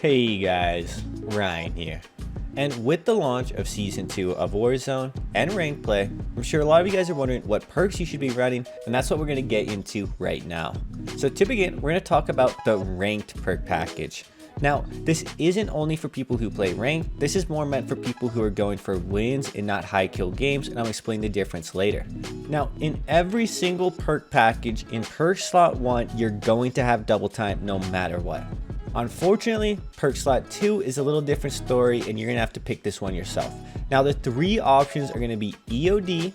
Hey guys, Ryan here. And with the launch of Season 2 of Warzone and Ranked Play, I'm sure a lot of you guys are wondering what perks you should be running, and that's what we're going to get into right now. So to begin, we're going to talk about the Ranked perk package. Now, this isn't only for people who play Ranked, this is more meant for people who are going for wins and not high kill games, and I'll explain the difference later. Now, in every single perk package in perk slot 1, you're going to have double time no matter what. Unfortunately, perk slot 2 is a little different story, and you're gonna have to pick this one yourself. Now, the three options are gonna be EOD,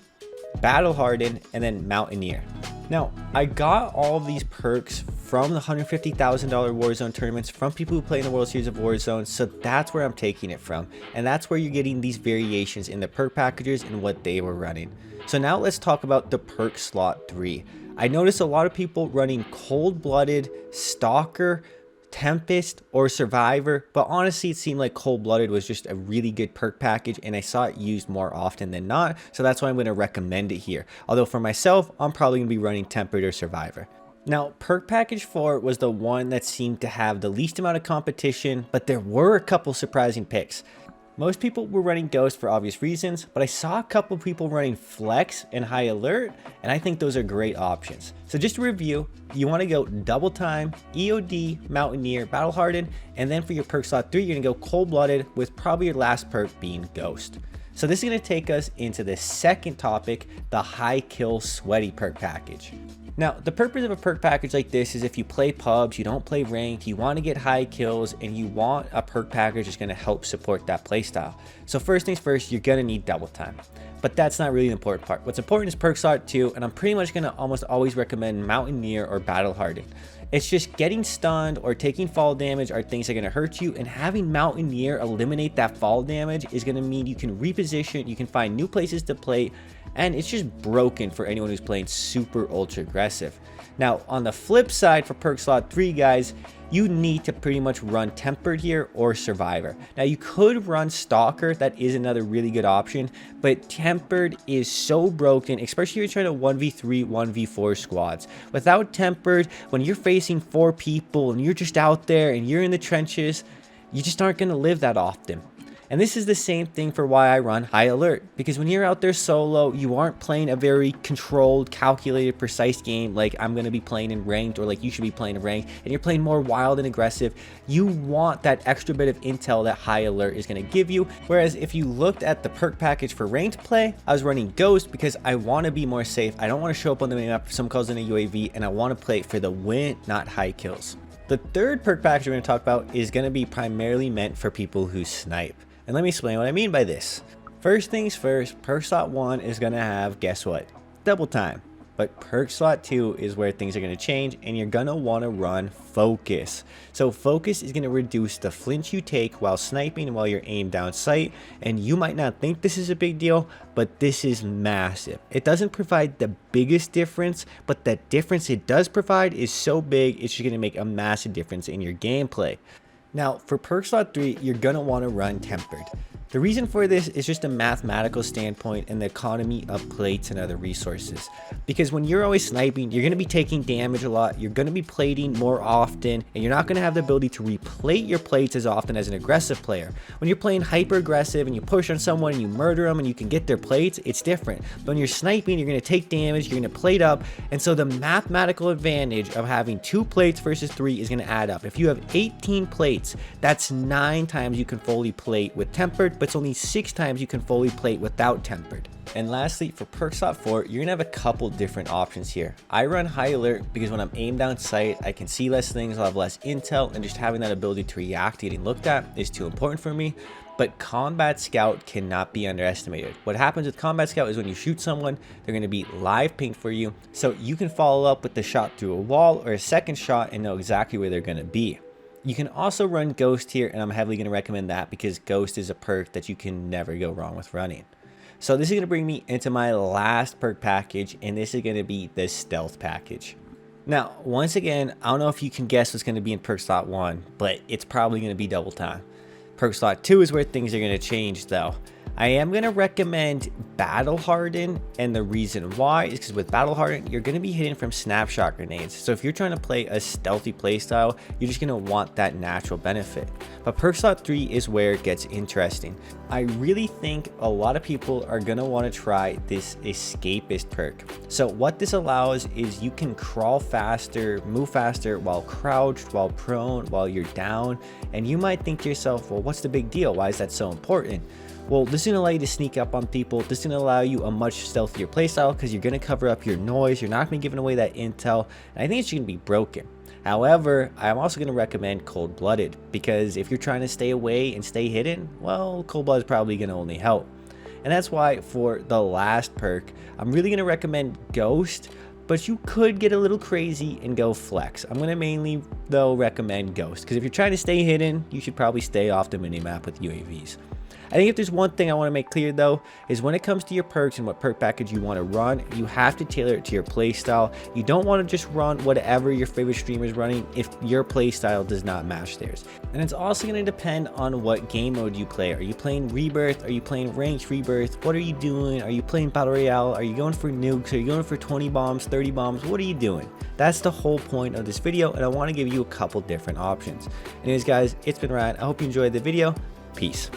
Battle Hardened, and then Mountaineer. Now, I got all of these perks from the $150,000 Warzone tournaments from people who play in the World Series of Warzone, so that's where I'm taking it from, and that's where you're getting these variations in the perk packages and what they were running. So now let's talk about the perk slot 3. I noticed a lot of people running Cold-Blooded, Stalker, Tempest, or Survivor, but honestly it seemed like Cold-Blooded was just a really good perk package, and I saw it used more often than not, so that's why I'm going to recommend it here. Although for myself, I'm probably going to be running Tempered or Survivor. Now, perk package 4 was the one that seemed to have the least amount of competition, but there were a couple surprising picks. Most people were running Ghost for obvious reasons, but I saw a couple people running Flex and High Alert, and I think those are great options. So just to review, you want to go Double Time, EOD, Mountaineer, Battle Hardened, and then for your perk slot 3, you're going to go Cold-Blooded, with probably your last perk being Ghost. So this is going to take us into the second topic, the High Kill Sweaty perk package. Now, the purpose of a perk package like this is if you play pubs, you don't play ranked, you want to get high kills, and you want a perk package that's going to help support that playstyle. So first things first, you're going to need double time. But that's not really the important part. What's important is perk slot 2, and I'm pretty much going to almost always recommend Mountaineer or Battle Hardened. It's just getting stunned or taking fall damage are things that are going to hurt you, and having Mountaineer eliminate that fall damage is going to mean you can reposition, you can find new places to play, and it's just broken for anyone who's playing super ultra aggressive. Now, on the flip side for perk slot 3, guys, you need to pretty much run Tempered here or Survivor. Now, you could run Stalker, that is another really good option, but Tempered is so broken, especially if you're trying to 1v3, 1v4 squads. Without Tempered, when you're facing 4 people and you're just out there and you're in the trenches, you just aren't going to live that often. And this is the same thing for why I run High Alert, because when you're out there solo, you aren't playing a very controlled, calculated, precise game like I'm going to be playing in Ranked, or like you should be playing in Ranked, and you're playing more wild and aggressive. You want that extra bit of intel that High Alert is going to give you. Whereas if you looked at the perk package for Ranked play, I was running Ghost because I want to be more safe. I don't want to show up on the map if someone calls in a UAV, and I want to play for the win, not high kills. The third perk package we're going to talk about is going to be primarily meant for people who snipe. And let me explain what I mean by this. First things first, perk slot 1 is going to have, guess what? Double time. But perk slot 2 is where things are going to change, and you're going to want to run Focus. So Focus is going to reduce the flinch you take while sniping and while you're aimed down sight. And you might not think this is a big deal, but this is massive. It doesn't provide the biggest difference, but the difference it does provide is so big, it's just going to make a massive difference in your gameplay. Now, for perk slot 3, you're going to want to run Tempered. The reason for this is just a mathematical standpoint and the economy of plates and other resources. Because when you're always sniping, you're going to be taking damage a lot, you're going to be plating more often, and you're not going to have the ability to replate your plates as often as an aggressive player. When you're playing hyper aggressive and you push on someone and you murder them and you can get their plates, it's different. But when you're sniping, you're going to take damage, you're going to plate up, and so the mathematical advantage of having 2 plates versus 3 is going to add up. If you have 18 plates, that's 9 times you can fully plate with Tempered, but it's only 6 times you can fully plate without Tempered. And lastly, for perk slot 4, you're gonna have a couple different options here. I run High Alert because when I'm aimed down sight, I can see less things, I'll have less intel, and just having that ability to react to getting looked at is too important for me. But Combat Scout cannot be underestimated. What happens with Combat Scout is when you shoot someone, they're going to be live pinged for you, so you can follow up with the shot through a wall or a second shot and know exactly where they're going to be. You can also run Ghost here, and I'm heavily going to recommend that because Ghost is a perk that you can never go wrong with running. So this is going to bring me into my last perk package, and this is going to be the Stealth package. Now, once again, I don't know if you can guess what's going to be in perk slot 1, but it's probably going to be double time. Perk slot 2 is where things are going to change though. I am going to recommend battle harden, and the reason why is because with battle harden you're going to be hitting from snapshot grenades. So if you're trying to play a stealthy playstyle, you're just going to want that natural benefit. But perk slot 3 is where it gets interesting. I really think a lot of people are going to want to try this escapist perk. So what this allows is you can crawl faster, move faster while crouched, while prone, while you're down, and you might think to yourself, well, what's the big deal? Why is that so important? Well, this is going to allow you to sneak up on people. This is going to allow you a much stealthier playstyle because you're going to cover up your noise. You're not going to be giving away that intel, and I think it's going to be broken. However, I'm also going to recommend cold-blooded because if you're trying to stay away and stay hidden, well, cold-blood is probably going to only help. And that's why for the last perk, I'm really going to recommend Ghost, but you could get a little crazy and go Flex. I'm going to mainly, though, recommend Ghost because if you're trying to stay hidden, you should probably stay off the minimap with UAVs. I think if there's one thing I want to make clear though, is when it comes to your perks and what perk package you want to run, you have to tailor it to your playstyle. You don't want to just run whatever your favorite streamer is running if your playstyle does not match theirs. And it's also going to depend on what game mode you play. Are you playing Rebirth? Are you playing Ranked Rebirth? What are you doing? Are you playing Battle Royale? Are you going for nukes? Are you going for 20 bombs, 30 bombs? What are you doing? That's the whole point of this video, and I want to give you a couple different options. Anyways guys, it's been Ryan. I hope you enjoyed the video. Peace.